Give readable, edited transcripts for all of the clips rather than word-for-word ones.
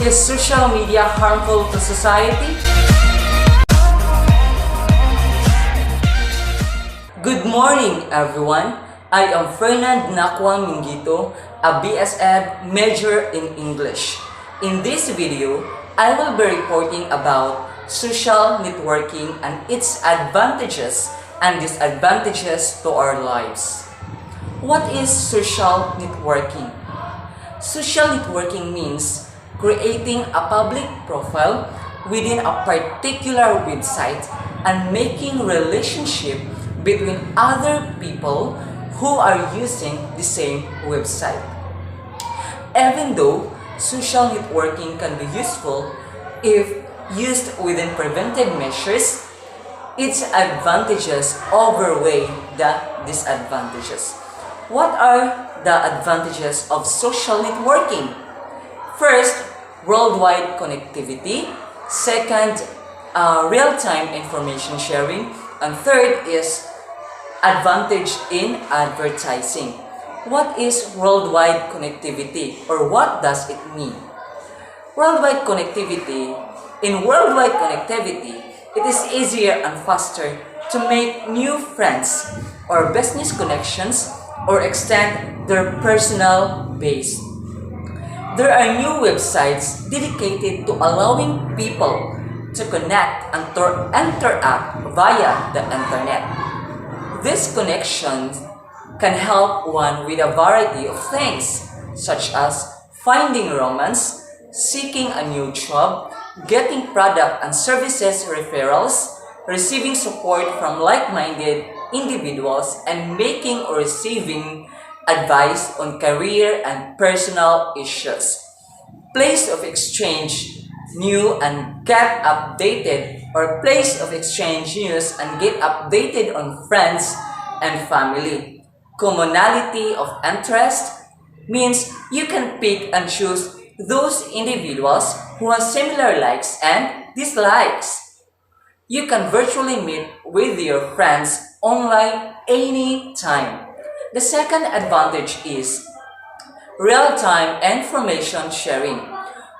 Is social media harmful to society? Good morning, everyone. I am Fernand Nakwang Mingito, a BS Ed major in English. In this video, I will be reporting about social networking and its advantages and disadvantages to our lives. What is social networking? Social networking means creating a public profile within a particular website and making relationship between other people who are using the same website. Even though social networking can be useful if used within preventive measures, its advantages outweigh the disadvantages. What are the advantages of social networking? First, worldwide connectivity. Second, real-time information sharing. And third is advantage in advertising. What is worldwide connectivity, or what does it mean? Worldwide connectivity. In worldwide connectivity, it is easier and faster to make new friends or business connections or extend their personal base. There are new websites dedicated to allowing people to connect and to interact via the internet. These connections can help one with a variety of things, such as finding romance, seeking a new job, getting product and services referrals, receiving support from like-minded individuals, and making or receiving advice on career and personal issues. Place of exchange new and get updated, or place of exchange news and get updated on friends and family. Commonality of interest means you can pick and choose those individuals who have similar likes and dislikes. You can virtually meet with your friends online anytime. The second advantage is real-time information sharing.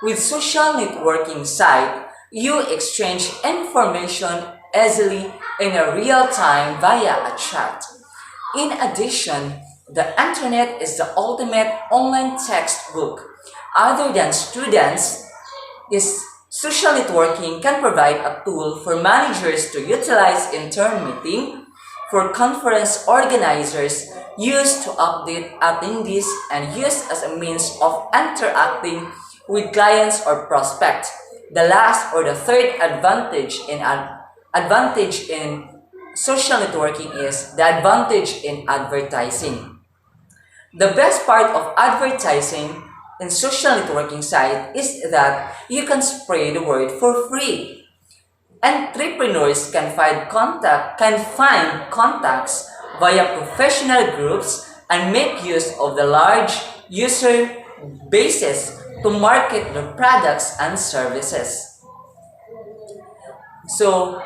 With social networking site, you exchange information easily in a real time via a chat. In addition, the internet is the ultimate online textbook. Other than students, social networking can provide a tool for managers to utilize intern meeting, for conference organizers, used to update attendees, and used as a means of interacting with clients or prospects. The last or the third advantage in social networking is the advantage in advertising. The best part of advertising in social networking site is that you can spread the word for free. Entrepreneurs can find contacts via professional groups and make use of the large user bases to market their products and services. So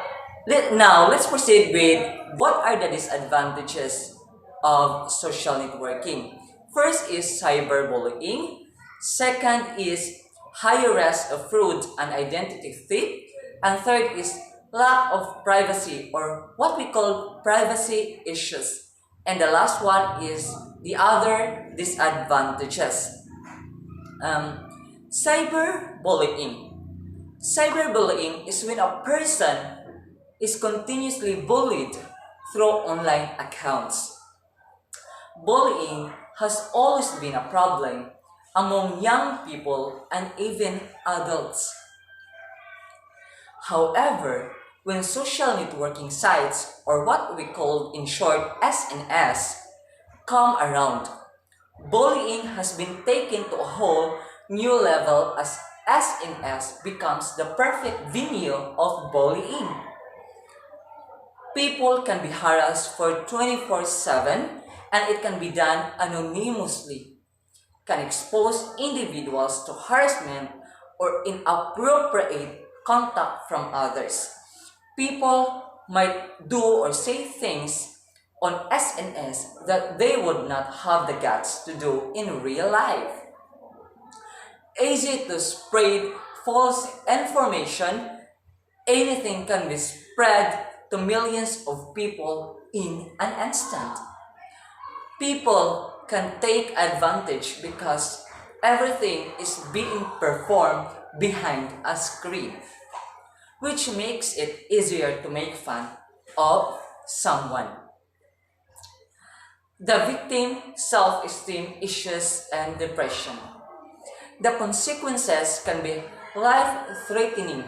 now let's proceed with what are the disadvantages of social networking. First is cyberbullying. Second is higher risk of fraud and identity theft. And third is lack of privacy, or what we call privacy issues. And the last one is the other disadvantages. Cyberbullying. Cyberbullying is when a person is continuously bullied through online accounts. Bullying has always been a problem among young people and even adults. However, when social networking sites, or what we call in short SNS, come around, bullying has been taken to a whole new level as SNS becomes the perfect venue of bullying. People can be harassed for 24/7 and it can be done anonymously. Can expose individuals to harassment or inappropriate contact from others. People might do or say things on SNS that they would not have the guts to do in real life. easy to spread false information. Anything can be spread to millions of people in an instant. People can take advantage because everything is being performed behind a screen, which makes it easier to make fun of someone. The victim self-esteem issues and depression. The consequences can be life-threatening,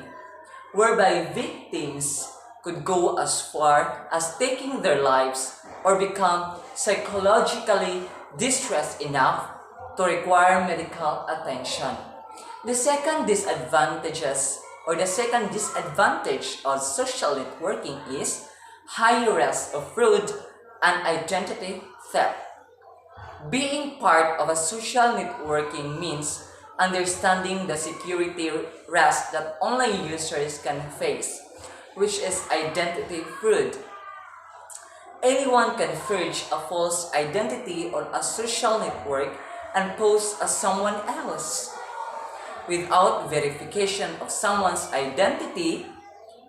whereby victims could go as far as taking their lives or become psychologically distressed enough to require medical attention. The second disadvantage of social networking is high risk of fraud and identity theft. Being part of a social networking means understanding the security risk that online users can face, which is identity fraud. Anyone can forge a false identity on a social network and pose as someone else. Without verification of someone's identity,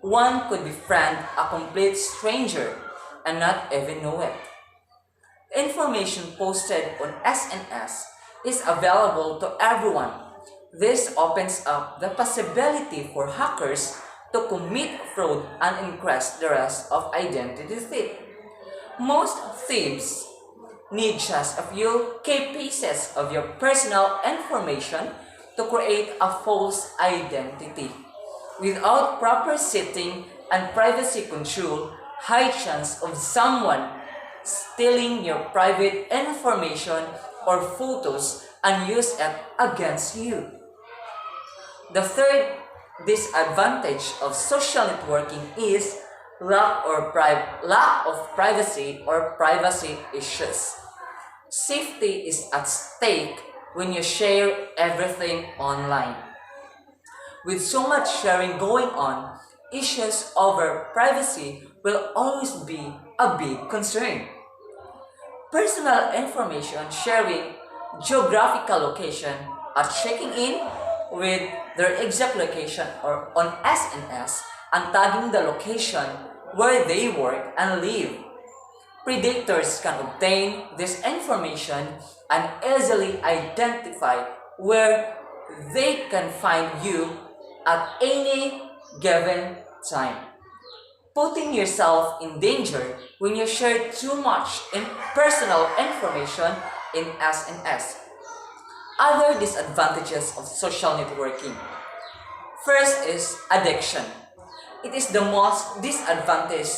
one could befriend a complete stranger and not even know it. Information posted on SNS is available to everyone. This opens up the possibility for hackers to commit fraud and increase the risk of identity theft. Most thieves need just a few key pieces of your personal information to create a false identity. Without proper setting and privacy control, high chance of someone stealing your private information or photos and use it against you. The third disadvantage of social networking is lack of privacy or privacy issues. Safety is at stake when you share everything online. With so much sharing going on, issues over privacy will always be a big concern. Personal information sharing, geographical location, at checking in with their exact location or on SNS and tagging the location where they work and live. Predators can obtain this information and easily identify where they can find you at any given time, putting yourself in danger when you share too much personal information in SNS. Other disadvantages of social networking. First is addiction. It is the most disadvantage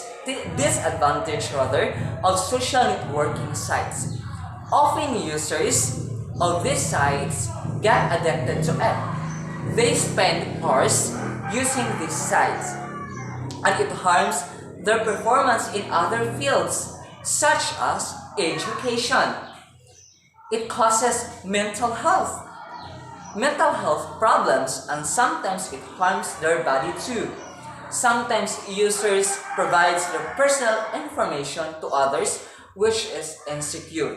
of social networking sites. Often users of these sites get addicted to it. They spend hours using these sites, and it harms their performance in other fields, such as education. It causes mental health problems, and sometimes it harms their body too. Sometimes users provide their personal information to others, which is insecure.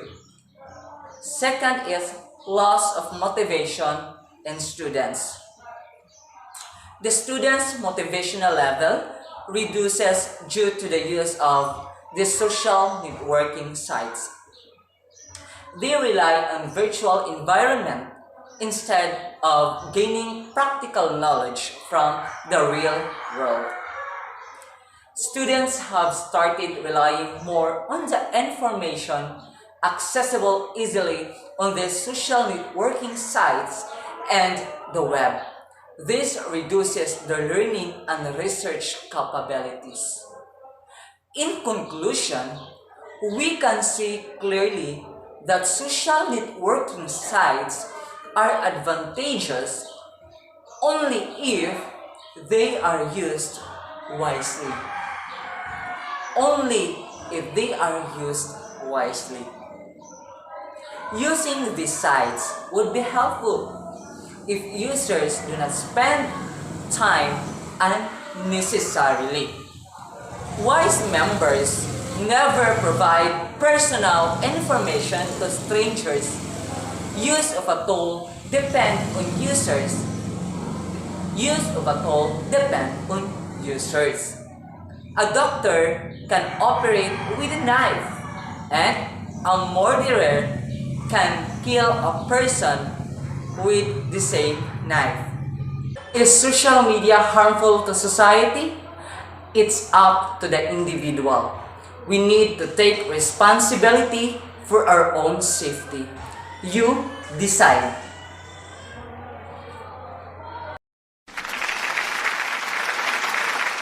Second is loss of motivation in students. The students' motivational level reduces due to the use of the social networking sites. They rely on virtual environment instead of gaining practical knowledge from the real world. Students have started relying more on the information accessible easily on the social networking sites and the web. This reduces their learning and research capabilities. In conclusion, we can see clearly that social networking sites are advantageous only if they are used wisely. Only if they are used wisely. Using these sites would be helpful if users do not spend time unnecessarily. Wise members never provide personal information to strangers. Use of a tool depend on users. Use of a tool depend on users. A doctor can operate with a knife, and a murderer can kill a person with the same knife. Is social media harmful to society? It's up to the individual. We need to take responsibility for our own safety. You decide.